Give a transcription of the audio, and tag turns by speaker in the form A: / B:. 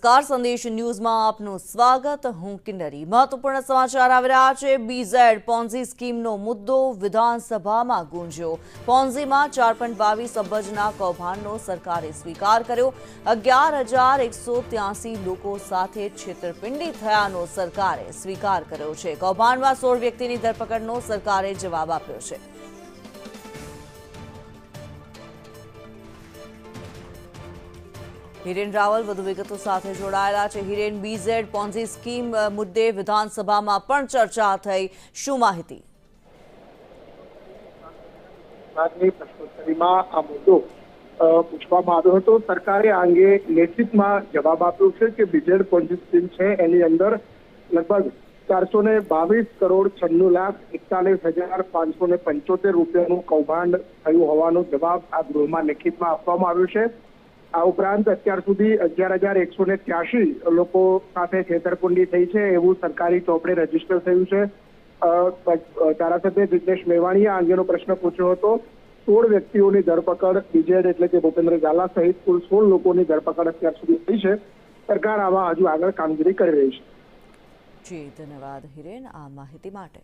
A: નમસ્કાર, સંદેશ ન્યૂઝમાં આપનું સ્વાગત. હું કિન્નરી. મહત્વપૂર્ણ સમાચાર આવી રહ્યા છે. બીઝેડ પોન્ઝી સ્કીમનો મુદ્દો વિધાનસભામાં ગુંજ્યો. પોન્ઝીમાં 4.22 અબજના કૌભાંડનો સરકારે સ્વીકાર કર્યો. 11,183 લોકો સાથે છેતરપિંડી થયાનો સરકારે સ્વીકાર કર્યો છે. કૌભાંડમાં 16 વ્યક્તિની ધરપકડનો સરકારે જવાબ આપ્યો છે. હિરેન રાવલ વધુ વિગતો સાથે જોડાયેલા છે. હિરેન, બીઝેડ પોન્ઝી સ્કીમ મુદ્દે વિધાનસભામાં પણ ચર્ચા થઈ. શું માહિતી?
B: પ્રશ્નોત્તરીમાં આ મુદ્દો પૂછવામાં આવ્યો હતો. સરકારે આ અંગે લેખિતમાં જવાબ આપ્યો છે કે બીઝેડ પોન્ઝી સ્કીમ છે એની અંદર લગભગ 422 કરોડ 96,41,575 રૂપિયાનું કૌભાંડ થયું હોવાનો જવાબ આ ગૃહમાં લેખિતમાં આપવામાં આવ્યો છે. આ ઉપરાંત અત્યાર સુધી 11,183 લોકો સાથે છેતરપિંડી થઈ છે એવું સરકારી ચોપડે રજીસ્ટર થયું છે. ધારાસભ્ય જિગ્નેશ મેવાણીએ આ અંગેનો પ્રશ્ન પૂછ્યો હતો. 16 વ્યક્તિઓની ધરપકડ બીજેડ એટલે કે ભૂપેન્દ્ર ઝાલા સહિત કુલ 16 લોકોની ધરપકડ અત્યાર સુધી થઈ છે. સરકાર આમાં હજુ આગળ કામગીરી કરી રહી છે.
A: જી, ધન્યવાદ હિરેન આ માહિતી માટે.